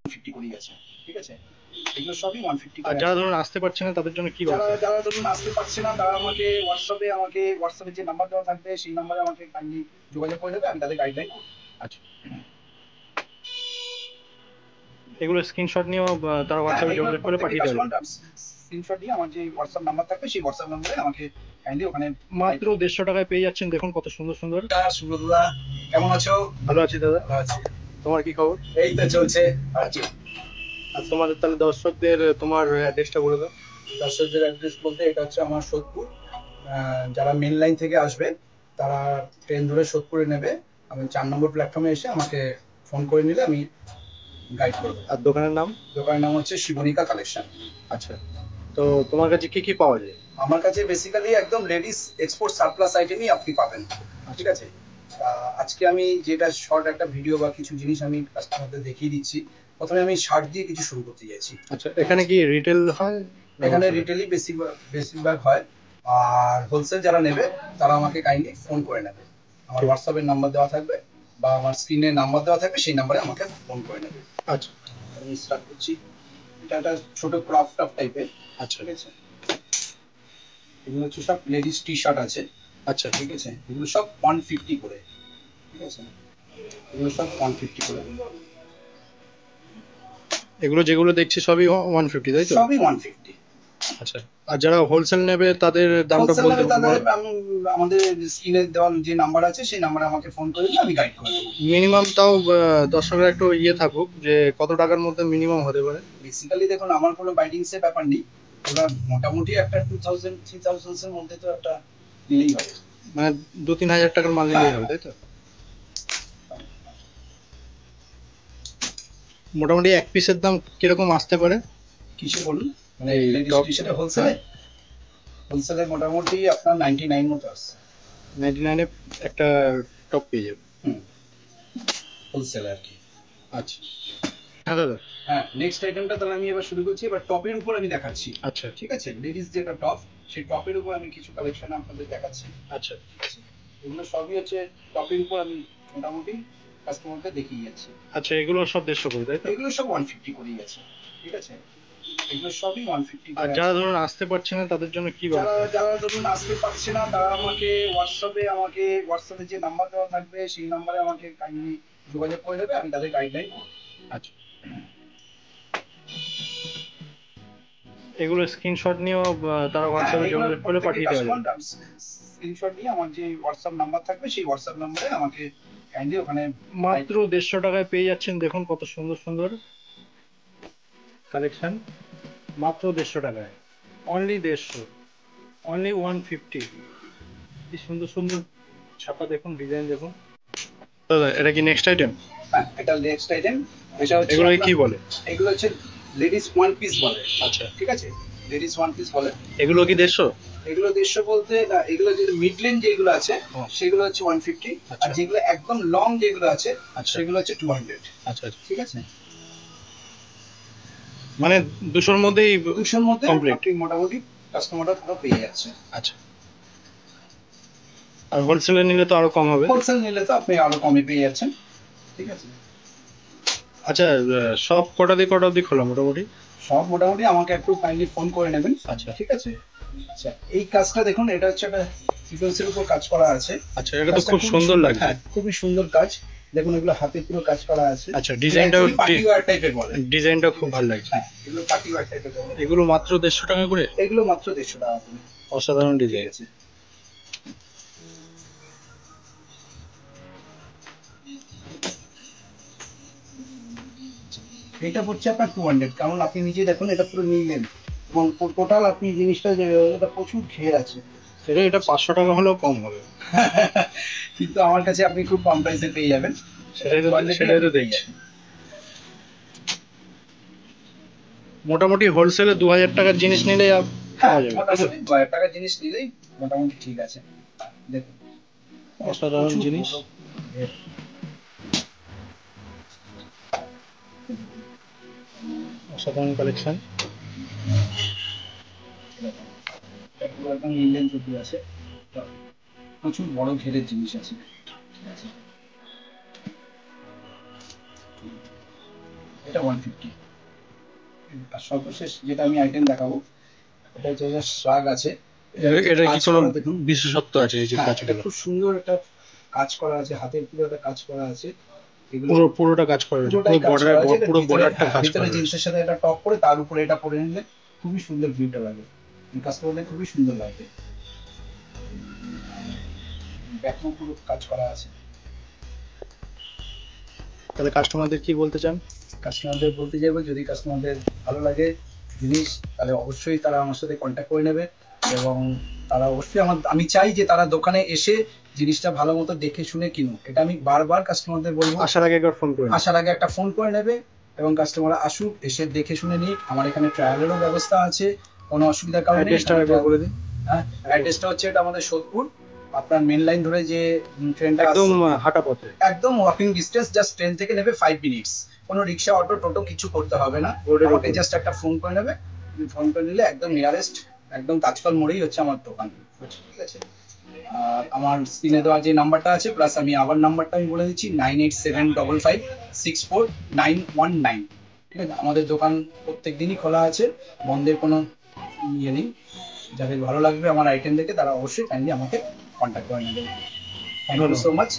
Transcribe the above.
150 করেই আছে, ঠিক আছে। এগুলো সবই 150 আর করে যারা আছে। ধরুন আসতে পারছে না তাদের জন্য কি যারা ব্যবস্থা? যারা ধরুন আসতে পারছে না তারা হোয়াটসঅ্যাপে যে নাম্বার দেওয়া থাকবে সেই নাম্বারে আমাকে কাইন্ডলি যোগাযোগ করে দেবে, আমি তাদের গাইডলাইন করব। আচ্ছা, এগুলো স্ক্রিনশট নিয়েও তারা হ্যাঁ, হোয়াটসঅ্যাপে এগুলো যোগাযোগ করে প্রত্যেকটি পাঠিয়ে দেবে। কাস্টমার স্ক্রিনশট দিয়ে আমার যে হোয়াটসঅ্যাপ নাম্বার থাকবে সেই হোয়াটসঅ্যাপ নাম্বারে আমাকে কাইন্ডলি ওখানে মাত্র 150 টাকায় পেয়ে যাচ্ছেন, দেখুন কত সুন্দর সুন্দর। সুব্রতদা, কেমন আছো? ভালো আছি দাদা। ভালো আছি। তোমার কি খবর? এই তো চলছে। আচ্ছা, আর তোমাদের তাহলে দর্শকদের তোমার অ্যাড্রেসটা বলে দাও। দর্শকদের অ্যাড্রেস বলতে এটা হচ্ছে আমার সোদপুর। যারা মেন লাইন থেকে আসবে তারা ট্রেন ধরে সোদপুরে নেবে। আমি 4 নম্বর প্ল্যাটফর্মে এসে আমাকে ফোন করে নিলে আমি গাইড করবো। আর দোকানের নাম? দোকানের নাম হচ্ছে শিবনিকা কালেকশন। আচ্ছা, তো তোমার কাছে কি কি পাওয়া যায়? আমার কাছে বেসিক্যালি একদম লেডিস এক্সপোর্ট সারপ্লাস আইটেমই আপনি পাবেন, ঠিক আছে। আজকে আমি যেটা শর্ট একটা ভিডিও বা কিছু জিনিস আমি কাস্টমারদের দেখিয়ে দিচ্ছি। প্রথমে আমি শার্ট দিয়ে কিছু শুরু করতে যাচ্ছি। আচ্ছা, এখানে কি রিটেল হয়? এখানে রিটেলই বেশিরভাগ হয়, আর হোলসেল যারা নেবে তারা আমাকে কাইন্ডলি ফোন করে নেবে। আমার হোয়াটসঅ্যাপের নাম্বার দেওয়া থাকবে বা আমার স্ক্রিনে নাম্বার দেওয়া থাকবে, সেই নাম্বারে আমাকে ফোন করে নেবে। আচ্ছা আমি স্টার্ট করছি। এটা একটা ছোট ক্রপ টপ টাইপের, আচ্ছা ঠিক আছে। এগুলো হচ্ছে সব লেডিস টি শার্ট আছে, আচ্ছা, ঠিক আছে। এগুলো সব 150 করে, ঠিক আছে। এগুলো সব 150 করে, এগুলো যেগুলো দেখছি সবই 150, তাই তো? সবই 150। আচ্ছা, আর যারা হোলসেল নেবে তাদের দামটা হোলসেল বলতে নেবে তাদের আমাদের স্ক্রিনে দেওয়া যে নাম্বার আছে সেই নাম্বারে আমাকে ফোন করে দিলে আমি গাইড করে দেবো। মিনিমাম তাও দর্শকরা একটু ইয়ে থাকুক যে কত টাকার মধ্যে মিনিমাম হতে পারে। বেসিক্যালি দেখুন আমার কোনো বাইডিংস এর ব্যাপার নেই। ওরা মোটামুটি একটা 2000-3000 এর মধ্যে তো একটা নিলেই হবে। মানে 2-3 হাজার টাকার মাল নিলেই হবে, তাই তো? মোটামুটি এক পিসের দাম কিরকম আসতে পারে? কিসে বলুন? মানে এই লেডিস টপ। টি শার্টে হোলসেলে? হোলসেলে মোটামুটি আপনার 99 মতো আসছে। 99-এ একটা টপ পেয়ে যাবে। হুম, হোলসেলে আর কি। আচ্ছা, হ্যাঁ দাদা। হ্যাঁ, নেক্সট আইটেমটা তাহলে আমি এবার শুরু করছি। এবার টপের উপর আমি দেখাচ্ছি, আচ্ছা ঠিক আছে। লেডিস যেটা টপ, সেই টপের উপর আমি কিছু কালেকশন আপনাদের দেখাচ্ছি, আচ্ছা ঠিক আছে। এগুলো সবই হচ্ছে টপের উপর আমি মোটামুটি কাস্টমারকে দেখিয়ে যাচ্ছি। আচ্ছা, এগুলো সব 150 করে, তাই তো? এগুলো সব 150 করেই আছে, ঠিক আছে। এগুলো সবই 150 আর করে যারা আছে। ধরুন আসতে পারছে না তাদের জন্য কি যারা ব্যবস্থা? যারা ধরুন আসতে পারছে না তারা হোয়াটসঅ্যাপে যে নাম্বার দেওয়া থাকবে সেই নাম্বারে আমাকে কাইন্ডলি যোগাযোগ করে দেবে, আমি তাদের গাইডলাইন করবো। আচ্ছা, এগুলো স্ক্রিনশট নিয়েও তারা হ্যাঁ, হোয়াটসঅ্যাপে এগুলো যোগাযোগ করে প্রত্যেকটি পাঠিয়ে দেওয়া যাবে। কাস্টমার স্ক্রিনশট দিয়ে আমার যে হোয়াটসঅ্যাপ নাম্বার থাকবে সেই হোয়াটসঅ্যাপ নাম্বারে আমাকে কাইন্ডলি ওখানে মাত্র 150 টাকায় পেয়ে যাচ্ছেন, দেখুন কত সুন্দর সুন্দর কালেকশন। মাত্র 150 টাকায়, অনলি 150, অনলি 150। কি সুন্দর সুন্দর ছাপা, দেখুন ডিজাইন দেখুন। দাদা, এটা কি নেক্সট আইটেম? হ্যাঁ, এটা নেক্সট আইটেম। এটা হচ্ছে এগুলোকে আপনার, কি বলে? এগুলো হচ্ছে লেডিস ওয়ান পিস বলে, আচ্ছা, ঠিক আছে। লেডিস ওয়ান পিস বলে। এগুলো কি 150? এগুলো 150 বলতে না, এগুলো যে মিড লেন যেগুলো আছে ও, সেগুলো হচ্ছে 150। আর আচ্ছা যেগুলো একদম লং যেগুলো আছে আচ্ছা সেগুলো হচ্ছে 200, আচ্ছা আচ্ছা, ঠিক আছে। মানে 200-র মধ্যেই 200-র মধ্যে কমপ্লিট। আপনি মোটামুটি কাস্টমাররা পুরো পেয়ে যাচ্ছে। আচ্ছা, আর হোলসেলে নিলে তো আরো কম হবে। হোলসেল নিলে তো আপনি আরো কমে পেয়ে যাচ্ছেন, ঠিক আছে। আচ্ছা, সব কটা দিয়ে কটা অবধি খোলা মোটামুটি? সব মোটামুটি আমাকে একটু কাইন্ডলি ফোন করে নেবেন, আচ্ছা ঠিক আছে। আচ্ছা, এই কাজটা দেখুন, এটা হচ্ছে একটা সিকোয়েন্সের উপর কাজ করা আছে। আচ্ছা, এটা তো কাজটা খুব সুন্দর লাগছে। হ্যাঁ, খুবই সুন্দর কাজ। দেখুন এগুলো হাতে পুরো কাজ করা আছে। আচ্ছা, ডিজাইনটাও পার্টি ওয়্যার টাইপের বলে। ডিজাইনটাও খুব ভালো লাগছে। হ্যাঁ, এগুলো পার্টি ওয়্যার টাইপের বলে। এগুলো মাত্র 150 টাকা করে? এগুলো মাত্র 150 টাকা করে, অসাধারণ ঠিক ডিজাইন। আছে। এটা পড়ছে আপনার 200, কারণ আপনি নিজে দেখুন এটা পুরো নিলেন এবং টোটাল আপনি জিনিসটা যে এটা প্রচুর ঘের আছে। সেটা এটা 500 টাকা হলেও কম হবে। কিন্তু আমার কাছে আপনি খুব কম প্রাইসে পেয়ে যাবেন। সেটাই তো দেখছি। মোটামুটি হোলসেলে 2000 টাকার জিনিস নিলেই হ্যাঁ, পাওয়া যাবে, তাই তো? মোটামুটি 2000 টাকার জিনিস নিলেই মোটামুটি ঠিক আছে। দেখুন অসাধারণ প্রচুর জিনিস, বড় ঘের। অসাধারণ কালেকশন। এটা পুরো একদম ইন্ডিয়ান চুক্তি আছে, প্রচুর বড় ঘেরের জিনিস আছে, ঠিক আছে। এটা 150। আর সর্বশেষ যেটা আমি আইটেম দেখাবো, এটা হচ্ছে যে শাগ আছে। এটা কি কাজ কোনো করা দেখুন। বিশেষত্ব আছে এই যে হ্যাঁ, এটা কাজগুলো? খুব সুন্দর একটা কাজ করা আছে, হাতের পুরো একটা কাজ করা আছে। এগুলো পুরোটা কাজ করা রয়েছে, পুরোটাই কাজ করা আছে। এটা পুরো ভিতরে, বর্ডারটা হ্যাঁ, কাজ ভিতরে করা রয়েছে। জিন্সের সাথে একটা টপ করে তার উপরে এটা পরে নিলে খুবই সুন্দর ভিউটা লাগে, কাস্টমারদের খুবই সুন্দর লাগবে। ব্যাকও পুরো কাজ করা আছে। তাহলে কাস্টমারদের কি বলতে চান? কাস্টমারদের বলতে চাইবো, যদি কাস্টমারদের ভালো লাগে জিনিস, তাহলে অবশ্যই তারা আমার সাথে কন্ট্যাক্ট করে নেবে। এবং তারা অবশ্যই আমি চাই যে তারা দোকানে এসে জিনিসটা ভালো মতো দেখে শুনে কিনুক। এটা আমি বারবার কাস্টমারদের বলবো। আসার আগে একবার ফোন করে নিন। আসার আগে একটা ফোন করে নেবে এবং কাস্টমার আসুক, এসে দেখে শুনে নিক। আমার এখানে ট্রায়ালেরও ব্যবস্থা আছে, কোনো অসুবিধার কারণে। অ্যাড্রেসটা একবার বলে দিন। হ্যাঁ, অ্যাড্রেসটা হচ্ছে এটা আমাদের সোদপুর। আপনার মেন লাইন ধরে যে ট্রেনটা একদম আসছে, হাঁটা পথে। একদম ওয়াকিং ডিস্টেন্স, জাস্ট ট্রেন থেকে নেবে 5 মিনিটস। কোনো রিক্সা, অটো, টোটো কিছু করতে হবে না। রোডের আমাকে উপরে। জাস্ট একটা ফোন করে নেবে। ফোন করে নিলে একদম নিয়ারেস্ট, একদম তাজকল মোড়েই হচ্ছে আমার দোকান। ঠিক আছে। আর আমার স্ক্রিনে দেওয়া যে নাম্বারটা আছে, প্লাস আমি আবার নাম্বারটা আমি বলে দিচ্ছি, 9875564919। ঠিক আছে। আমাদের দোকান প্রত্যেক দিনই খোলা আছে, বন্ধের কোনো ইয়ে নেই। যাদের ভালো লাগবে আমার আইটেম দেখে, তারা অবশ্যই কাইন্ডলি আমাকে কন্ট্যাক্ট করে নেবেন। Thank you so much.